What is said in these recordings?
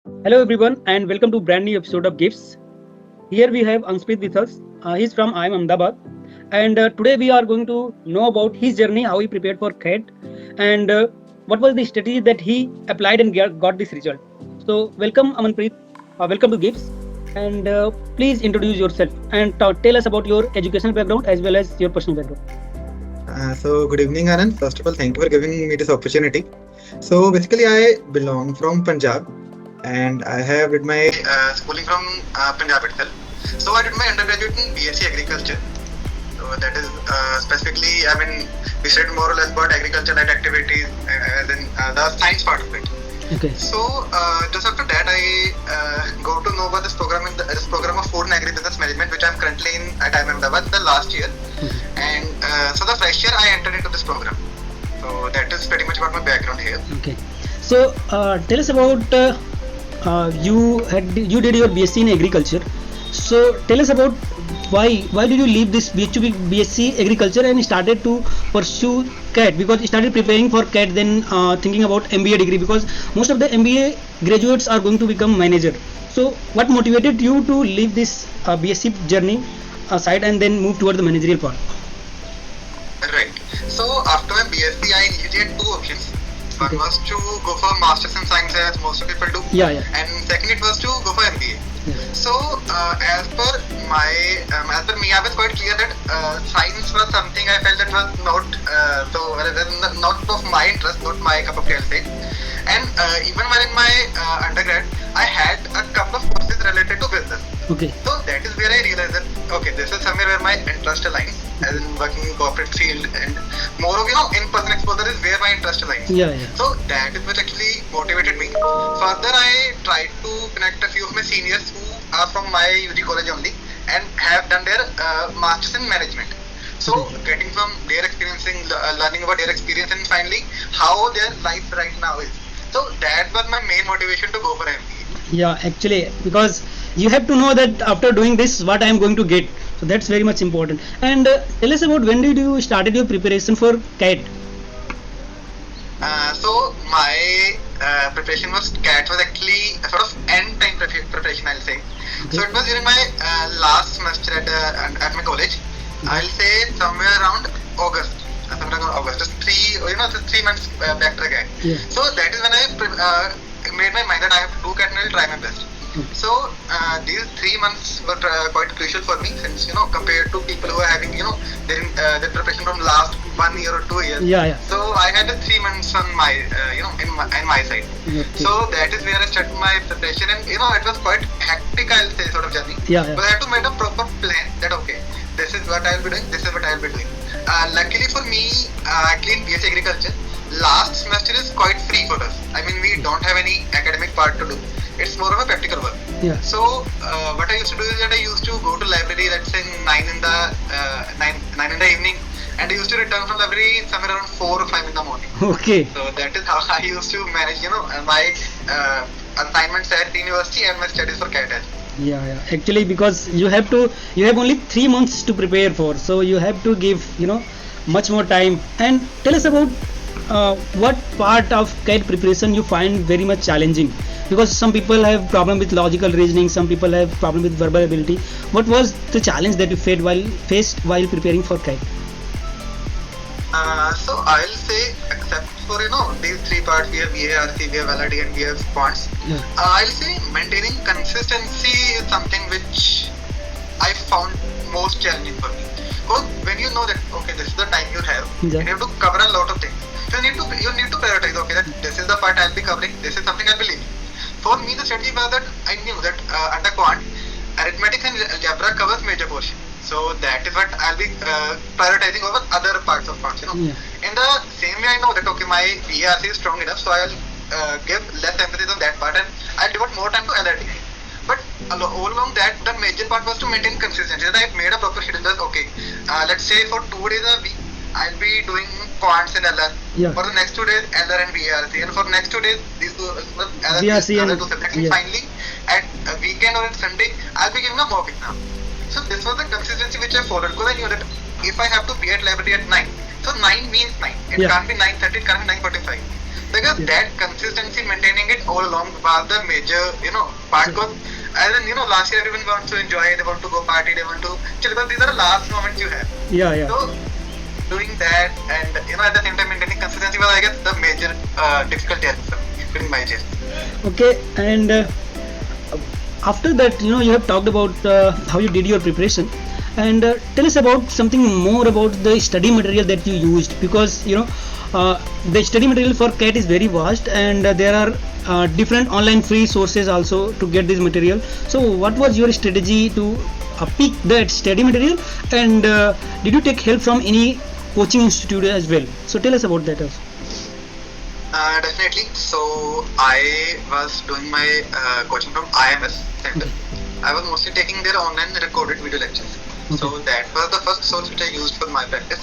Hello everyone and welcome to brand new episode of GIBS. Here we have Anshpreet with us. He's from IIM Ahmedabad and today we are going to know about his journey, how he prepared for CAT and what was the strategy that he applied and got this result. So welcome Amanpreet, welcome to GIBS and please introduce yourself and tell us about your educational background as well as your personal background. Good evening, Anand. First of all, thank you for giving me this opportunity. So basically, I belong from Punjab, and I have did my schooling from Punjab itself. So I did my undergraduate in BSc Agriculture. So that is specifically, we studied more or less about agriculture-led activities, as in the science part of it. Okay. So just after that, I got to know about this program this program of Food and Agribusiness Management, which I'm currently in at IIM Ahmedabad the last year. And so the fresh year I entered into this program. So that is pretty much about my background here. Okay. So tell us about you did your BSc in agriculture. So tell us about why did you leave this BSc Agriculture and started to pursue CAT, because you started preparing for CAT then thinking about MBA degree, because most of the MBA graduates are going to become manager. So what motivated you to leave this BSc journey aside and then move toward the managerial part? Right. So after my BSc, I initially had two options. One Okay. was to go for Masters in Science, as most of people do. Yeah. And second, it was to go for MBA. Yeah. So as per me, I was quite clear that science was something I felt that was not of my interest, not my cup of tea, I'll say. And even while in my undergrad, I had a couple of courses related to business. Okay. So that is where I realized that this is somewhere where my interest aligns, as in working in corporate field, and more of in-person exposure is where my interest aligns. Yeah. So that is what actually motivated me. Further, I tried to connect a few of my seniors who are from my UG college only and have done their masters in management. So getting from their experiencing, learning about their experience, and finally how their life right now is. So that was my main motivation to go for MBA. Yeah, actually, because you have to know that after doing this, what I am going to get. So that's very much important. And tell us about when did you started your preparation for CAT? So my preparation was CAT was actually a sort of end time preparation, I'll say. Okay. So it was during my last semester at my college. I'll say somewhere around August. Just 3 months back again. Yeah. So that is when I made my mind that I have to do CAT and I'll try my best. Okay. So these 3 months were quite crucial for me, since compared to people who are having their preparation from last 1 year or 2 years. Yeah. So I had the 3 months on my in my side. Okay. So that is where I started my preparation, and it was quite hectic, I'll say, sort of journey. Yeah. But I had to make a proper plan that this is what I'll be doing, this is what I'll be doing. Luckily for me, actually in BSc Agriculture, last semester is quite free for us. We don't have any academic part to do. It's more of a practical work. Yeah. So what I used to do is that I used to go to library, let's say 9 in the evening, and I used to return from library somewhere around 4 or 5 in the morning. Okay. So that is how I used to manage, my assignments at the university and my studies for CAT. Yeah. Actually, because you have only 3 months to prepare for, so you have to give much more time. And tell us about what part of CAT preparation you find very much challenging, because some people have problem with logical reasoning, some people have problem with verbal ability. What was the challenge that you faced while preparing for CAT? So I'll say, except for these 3 parts, we have VARC, we have LRD, and we have quants. Yeah. I'll say maintaining consistency is something which I found most challenging for me. Because when you know that this is the time you have, Yeah. and you have to cover a lot of things. So you need to prioritize. That this is the part I'll be covering. This is something I'll be leaving. For me, the strategy was that I knew that under quant, arithmetic and algebra covers major portion. So that is what I'll be prioritizing over other parts of quants. Yeah. In the same way, I know that my VARC is strong enough, so I'll give less emphasis on that part and I'll devote more time to LRD. But all along that, the major part was to maintain consistency. That I've made a proper schedule that let's say for 2 days a week, I'll be doing quants and LR. Yeah. For the next 2 days, LR and VARC. And for next 2 days, these two VRC and other two subjects. And yeah. finally, at a weekend or at Sunday, I'll be giving a mock exam. So this was the consistency which I followed, because I knew that if I have to be at library at 9, so 9 means 9. It Yeah. can't be 9:30, it can't be 9:45. because Yeah. that consistency, maintaining it all along was the major, part. Sure. Because as in, last year everyone wants to enjoy, they want to go party, they want to chill, but these are the last moments you have. Yeah, yeah. So doing that and at the same time maintaining consistency was, I guess, the major difficulty during my journey. Okay, and after that, you have talked about how you did your preparation, and tell us about something more about the study material that you used, because the study material for CAT is very vast, and there are different online free sources also to get this material. So, what was your strategy to pick that study material, and did you take help from any coaching institute as well? So, tell us about that also. Definitely. So I was doing my coaching from IMS Center. Okay. I was mostly taking their online recorded video lectures. Okay. So that was the first source which I used for my practice.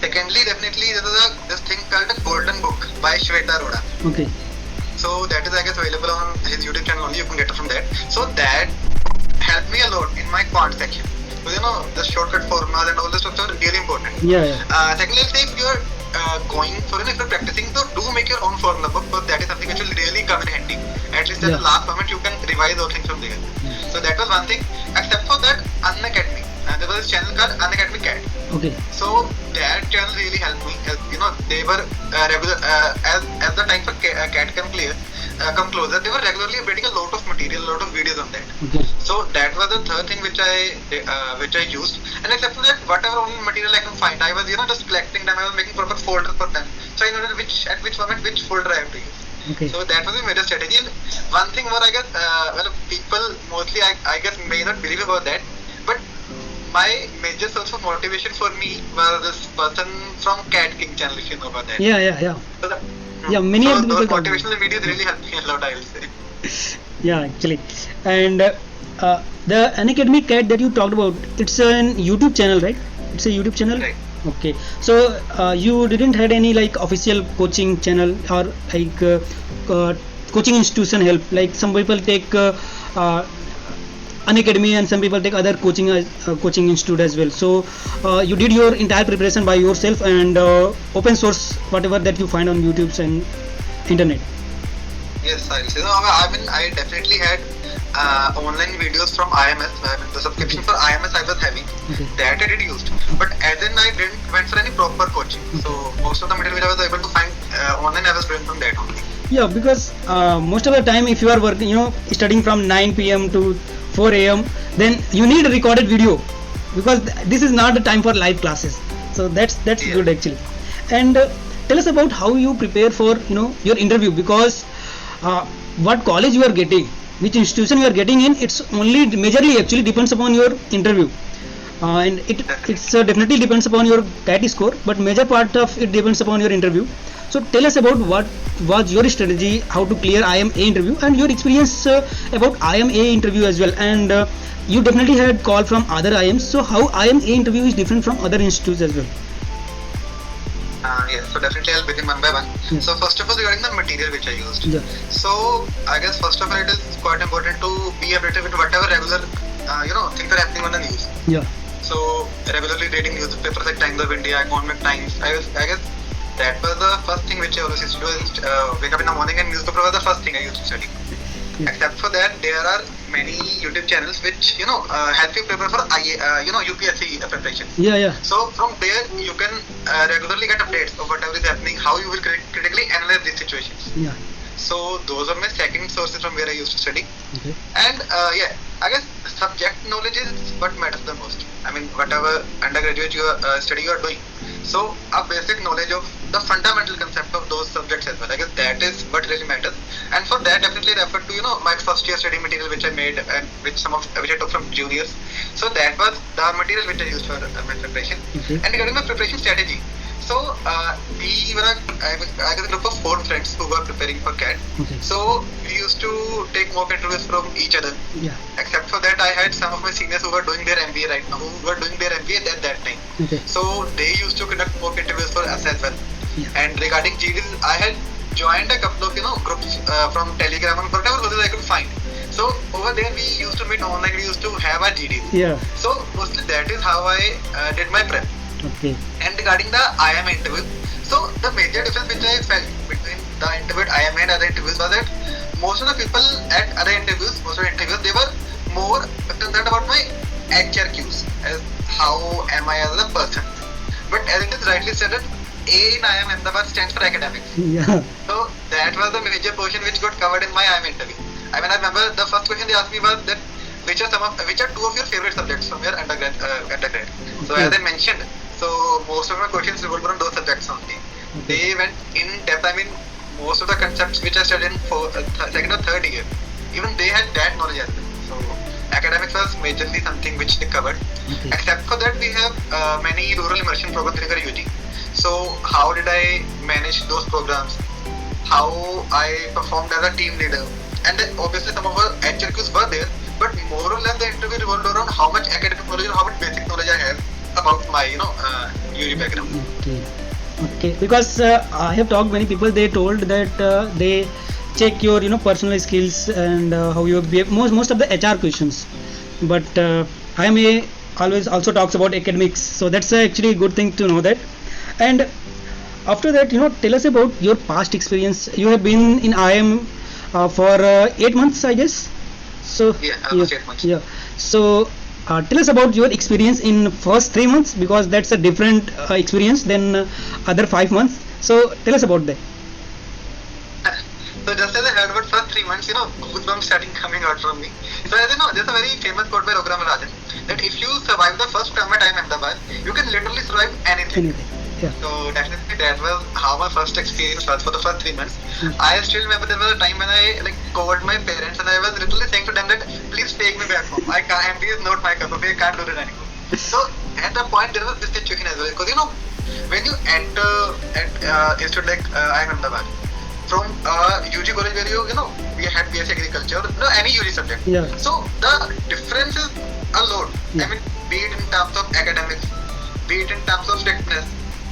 Secondly, definitely there is this thing called a Golden Book by Shweta Arora. Okay. So that is, I guess, available on his YouTube channel only. You can get it from there. So that helped me a lot in my quant section. So, the shortcut formulas and all this stuff are really important. Yeah, yeah. Secondly, I'll say if you're going for if you're practicing, so do make your own formula book, because that is something which will really come in handy. At least at Yeah. the last moment you can revise all things from there. So that was one thing. Except for that, Unacademy. There was a channel called Unacademy Cat. Okay. So that channel really helped me. As, they were regular as the time for Cat come closer. They were regularly updating a lot of material, a lot of videos on that. Okay. So that was the third thing which I used. And except for that, whatever online material I can find, I was just collecting them. I was making proper folders for them. So I know at which moment which folder I have to use. Okay. So that was a major strategy. And one thing more, I guess, people mostly I guess may not believe about that, but my major source of motivation for me was this person from Cat King channel, if you know about that. Yeah, yeah, yeah. So Yeah, many so of the those people talk about motivational videos really helped me a lot, I will say. Yeah, actually. And the Unacademy Cat that you talked about, it's an YouTube channel, right? It's a YouTube channel. Right. Okay. So you didn't had any like official coaching channel or like coaching institution help. Like some people take Unacademy and some people take other coaching institute as well. So you did your entire preparation by yourself and open source whatever that you find on YouTube and internet. Yes, I'll say. No, I mean, I definitely had online videos from IMS. I mean, the subscription for IMS I was having. Okay. That I did used. But as in, I didn't went for any proper coaching. So most of the material which I was able to find online, I was doing from that only. Yeah, because most of the time if you are working, studying from 9 p.m. to 4 a.m., then you need a recorded video, because this is not the time for live classes. So that's Yeah. good actually. And tell us about how you prepare for your interview, because what college you are getting, which institution you are getting in, it's only majorly actually depends upon your interview. And it's definitely depends upon your CAT score, but major part of it depends upon your interview. So tell us about what was your strategy, how to clear IIMA interview, and your experience about IIMA interview as well. And you definitely had call from other IIMs. So how IIMA interview is different from other institutes as well? Yes, so definitely I'll begin one by one. Yeah. So first of all, regarding the material which I used. Yeah. So I guess first of all, it is quite important to be updated with whatever regular, things are happening on the news. Yeah. So regularly reading newspapers like Times of India, Economic Times. I guess that was the first thing which I always used to do. Wake up in the morning and newspaper was the first thing I used to study. Yeah. Except for that, there are many YouTube channels which help you prepare for UPSC preparation. Yeah. Yeah. So from there you can regularly get updates of whatever is happening, how you will critically analyze these situations. Yeah. So those are my second sources from where I used to study. Okay. And I guess subject knowledge is what matters the most. I mean, whatever undergraduate study you are doing. So a basic knowledge of the fundamental concept of those subjects as well. I guess that is what really matters. And for that, definitely refer to my first year study material which I made and which I took from juniors. So that was the material which I used for my preparation. Okay. And regarding my preparation strategy, so we were I guess a group of 4 friends who were preparing for CAT. Okay. So we used to take mock interviews from each other. Yeah. Except for that, I had some of my seniors who were doing their MBA right now, who were doing their MBA at that time. Okay. So they used to conduct mock interviews for us as well. Yeah. And regarding GIBS, I had joined a couple of groups from Telegram and whatever was I could find. So over there we used to meet online. We used to have a GD. Yeah. So mostly that is how I did my prep. Okay. And regarding the IIM interview, so the major difference which I felt between the the interview I made other interviews was that most of the people at other interviews, they were more concerned about my HRQs, as how am I as a person. But as it is rightly stated, A in IIM Ahmedabad stands for academics. Yeah. So that was the major portion which got covered in my IIM interview. I mean, I remember the first question they asked me was that which are two of your favorite subjects from your undergrad. So as I mentioned, so most of my questions revolved around those subjects only. They went in depth. I mean, most of the concepts which I studied in second or third year, even they had that knowledge as well. So academics was majorly something which they covered. Okay. Except for that, we have many rural immersion programs in UG. So how did I manage those programs? How I performed as a team leader? And then obviously some of our HRQs were there, but more or less the interview revolved around how much academic knowledge or how much basic knowledge I have about my UG background. Okay. Okay. Because I have talked many people. They told that they check your personal skills and how you behave. Most of the HR questions, but IMA always also talks about academics. So that's actually a good thing to know that. And after that, tell us about your past experience. You have been in IIM for 8 months, I guess. So Yeah, almost 8 months. yeah. So tell us about your experience in first 3 months, because that's a different experience than other 5 months. So tell us about that. So just as I heard about first 3 months, goosebumps starting coming out from me. So as you know, there's a very famous quote by Raghuram Rajan that if you survive the first term at IIM Ahmedabad, you can literally survive anything. Anything. Yeah. So definitely that was how my first experience was for the first 3 months. I still remember there was a time when I called my parents and I was literally saying to them that please take me back home. I can't, MD is not my cup of tea, I can't do it anymore. So at that point there was this situation as well, because when you enter at institute like IIM Ahmedabad, from UG college where we had BSc Agriculture, any UG subject. Yeah. So the difference is a lot. Yeah. I mean, be it in terms of academics, be it in terms of strictness,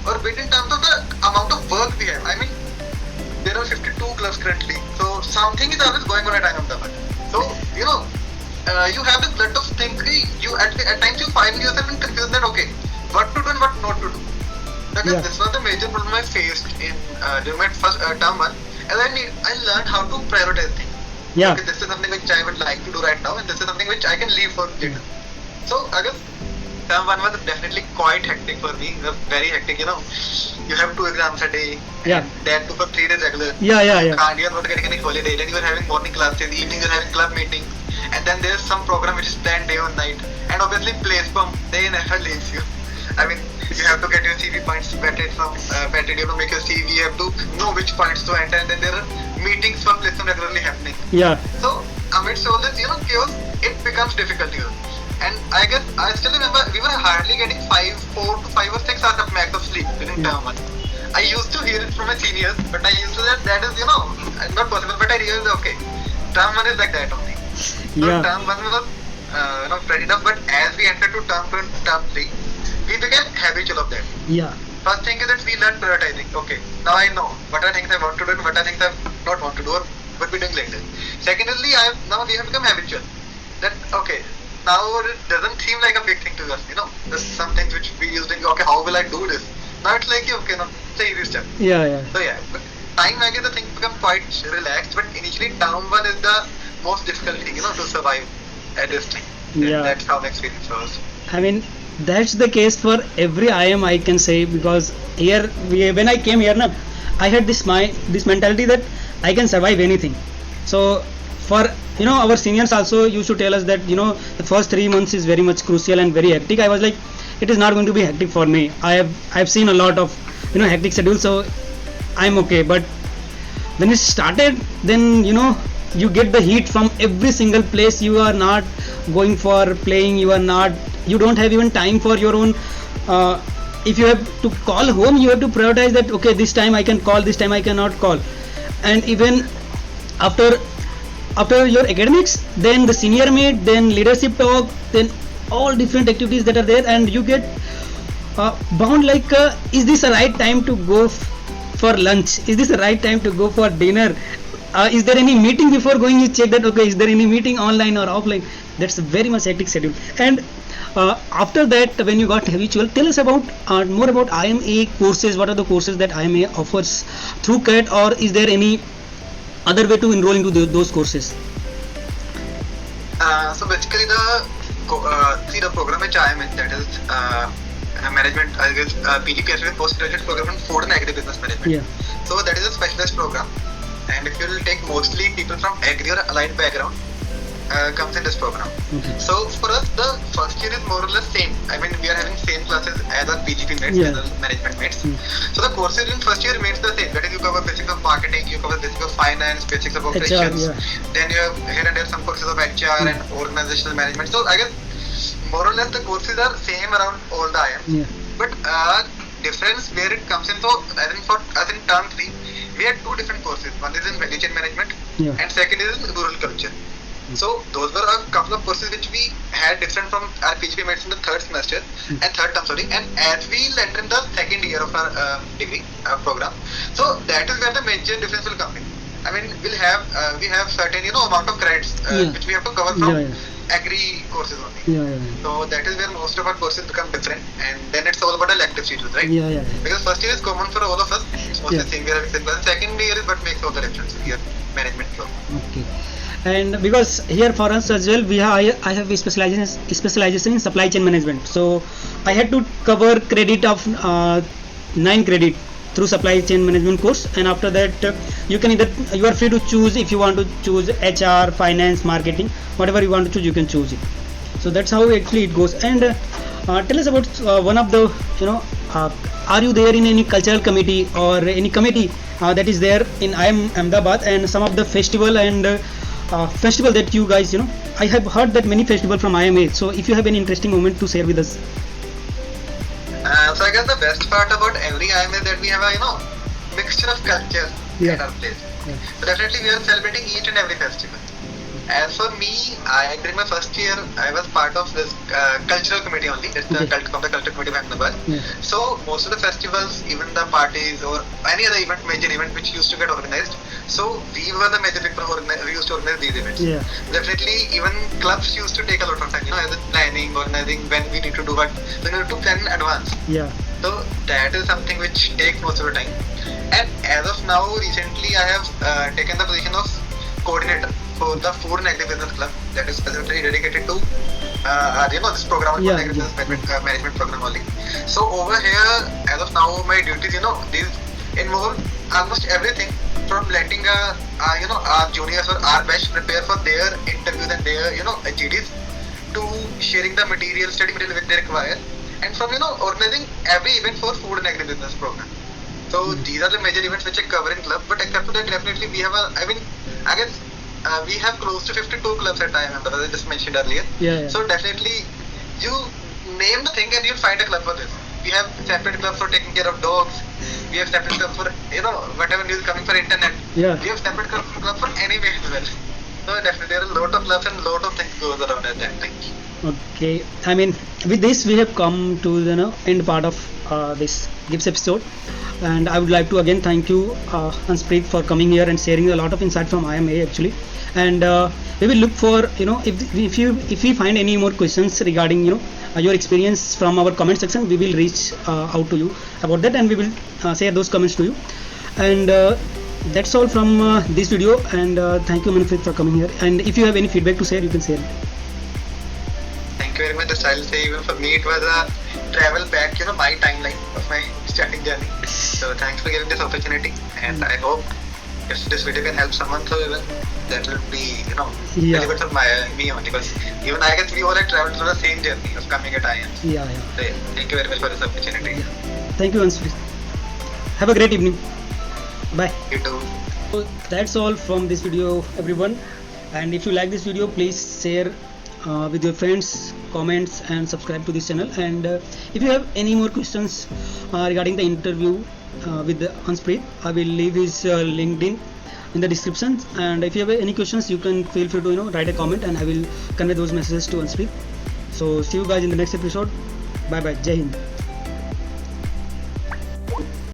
or be it in terms of the amount of work we have. I mean, there are 52 clubs currently, so something is always going on at IIM Ahmedabad. So you have this lot of things. You at times you find yourself in confusion that okay, what to do and what not to do. Because this was the major problem I faced in during my first term one, and I learned how to prioritize things. Yeah. Okay, this is something which I would like to do right now, and this is something which I can leave for later. So I guess term one was definitely quite hectic for me. It was very hectic. You have 2 exams a day. Yeah. And that too for 3 days regular. Yeah. You're not getting any holiday. Then you are having morning classes, evening you're having club meetings, and then there's some program which is planned day or night. And obviously place pump, they never leaves you. I mean, you have to get your CV points vetted you have to make your CV, you have to know which points to enter, and then there are meetings for placement regularly happening. Yeah. So amidst all this, chaos, it becomes difficult here. And I guess I still remember we were hardly getting 4 to 5 or 6 hours of max of sleep during term one. I used to hear it from my seniors, but I used to that is not possible. But I realized okay, term one is like that only. So Yeah. term one was pretty tough, but as we entered to term 2 and term 3, we became habitual of that. Yeah. First thing is that we learn prioritizing. Okay, now I know what are things I want to do and what are things I not want to do or would be doing later. Secondly, now we have become habitual. That okay, now it doesn't seem like a big thing to us. There's some things which we used to think, okay, how will I do this? Now it's like okay, no, it's a easy step. Yeah. So yeah, but time I guess the things become quite relaxed. But initially, term one is the most difficult thing, to survive at this time. Yeah. That's how the experience was. I mean, that's the case for every IIM, I can say, because here when I came here, I had this mentality that I can survive anything. So for our seniors also used to tell us that the first 3 months is very much crucial and very hectic. I was like, it is not going to be hectic for me. I've seen a lot of hectic schedule, so I'm okay. But when it started, then you get the heat from every single place. You are not going for playing, you don't have even time for your own. If you have to call home, you have to prioritize that okay, this time I can call, this time I cannot call. And even after your academics, then the senior meet, then leadership talk, then all different activities that are there, and you get bound like is this the right time to go for lunch, is this the right time to go for dinner, is there any meeting before going, you check that okay, is there any meeting online or offline. That's a very much hectic schedule. And After that, when you got habitual, tell us about more about IMA courses. What are the courses that IMA offers through CAT, or is there any other way to enroll into those courses? So basically, the program which I am in, that is management, I guess, PGPS, postgraduate program in food and agribusiness management. Yeah. So that is a specialist program, and if you will take mostly people from agri or allied background, comes in this program. Okay. So for us, the first year is more or less same. I mean, we are having same classes as our PGP mates, Yeah. as our management mates. So the courses in first year remains the same. That is, you cover basics of marketing, you cover basics of finance, basics of operations. yeah. Then you have here and there some courses of HR and organizational management. So I guess more or less the courses are same around all the IIMs. Yeah. But difference where it comes in. So I think for us in term 3, we had 2 different courses. One is in value chain management, Yeah. and second is in rural culture. So those were a couple of courses which we had different from our PGP mates in the third semester and third term, sorry. And as we enter in the second year of our degree program, so that is where the major difference will come in. I mean, we have certain amount of credits which we have to cover from agri courses only. Yeah. So that is where most of our courses become different, and then it's all about elective schedules, right? Yeah. Because first year is common for all of us. It's mostly Yeah. same. We are having same class. Second year is what makes all the difference here, management flow. Okay. And because here for us as well, I have a specialization in supply chain management. So I had to cover credit of 9 credit through supply chain management course, and after that you are free to choose if you want to choose HR, finance, marketing, whatever you want to choose, you can choose it. So that's how actually it goes. And tell us about one of the are you there in any cultural committee or any committee that is there in IIM Ahmedabad, and some of the festival and festival that you guys I have heard that many festival from IMA. So if you have any interesting moment to share with us. So I guess the best part about every IIM is that we have a mixture of culture Yeah. at our place. Yeah. So definitely we are celebrating each and every festival. As for me, during my first year, I was part of this cultural committee only. It's the Okay. from the cultural committee of Ahmedabad. Yeah. So most of the festivals, even the parties or any other major event which used to get organized, so we were the major people who used to organize these events. Yeah. Definitely, even clubs used to take a lot of time, as in planning, organizing, when we need to do what. So we need to plan in advance. Yeah. So that is something which takes most of the time. And as of now, recently I have taken the position of coordinator for the food and agribusiness club that is specifically dedicated to this program, Yeah, food and agribusiness management program only. So over here, as of now, my duties, these involve almost everything from letting our juniors or our batch prepare for their interviews and their GDs, to sharing the material, study material which they require, and from organizing every event for food and agribusiness program. So these are the major events which I cover in club. But except for that, definitely we have I guess we have close to 52 clubs at IIM, as I just mentioned earlier. Yeah. So definitely you name the thing and you'll find a club for this. We have separate clubs for taking care of dogs. We have separate clubs for whatever news coming for internet. Yeah. We have separate clubs for anyway as well. So definitely there are a lot of clubs and a lot of things goes around at that time. Okay, I mean, with this we have come to the end part of this GIBS episode, and I would like to again thank you, Anshpreet, for coming here and sharing a lot of insight from IMA actually. And we will look for if we find any more questions regarding your experience from our comment section, we will reach out to you about that, and we will share those comments to you. And that's all from this video. And thank you, Manpreet, for coming here. And if you have any feedback to share, you can share it. Thank you very much. Just I'll say, even for me, it was a travel back, my timeline of my starting journey. So thanks for giving this opportunity, and I hope if this video can help someone, so even that will be, very good for me only, because even I guess we all have traveled through the same journey of coming at IIM. Yeah. So thank you very much for this opportunity. Yeah. Thank you, Anshpreet. Have a great evening. Bye. You too. So that's all from this video, everyone. And if you like this video, please share with your friends, comments, and subscribe to this channel. And if you have any more questions regarding the interview with Anshpreet, I will leave his LinkedIn in the description. And if you have any questions, you can feel free to write a comment, and I will convey those messages to Anshpreet. So see you guys in the next episode. Bye bye. Jai Hind.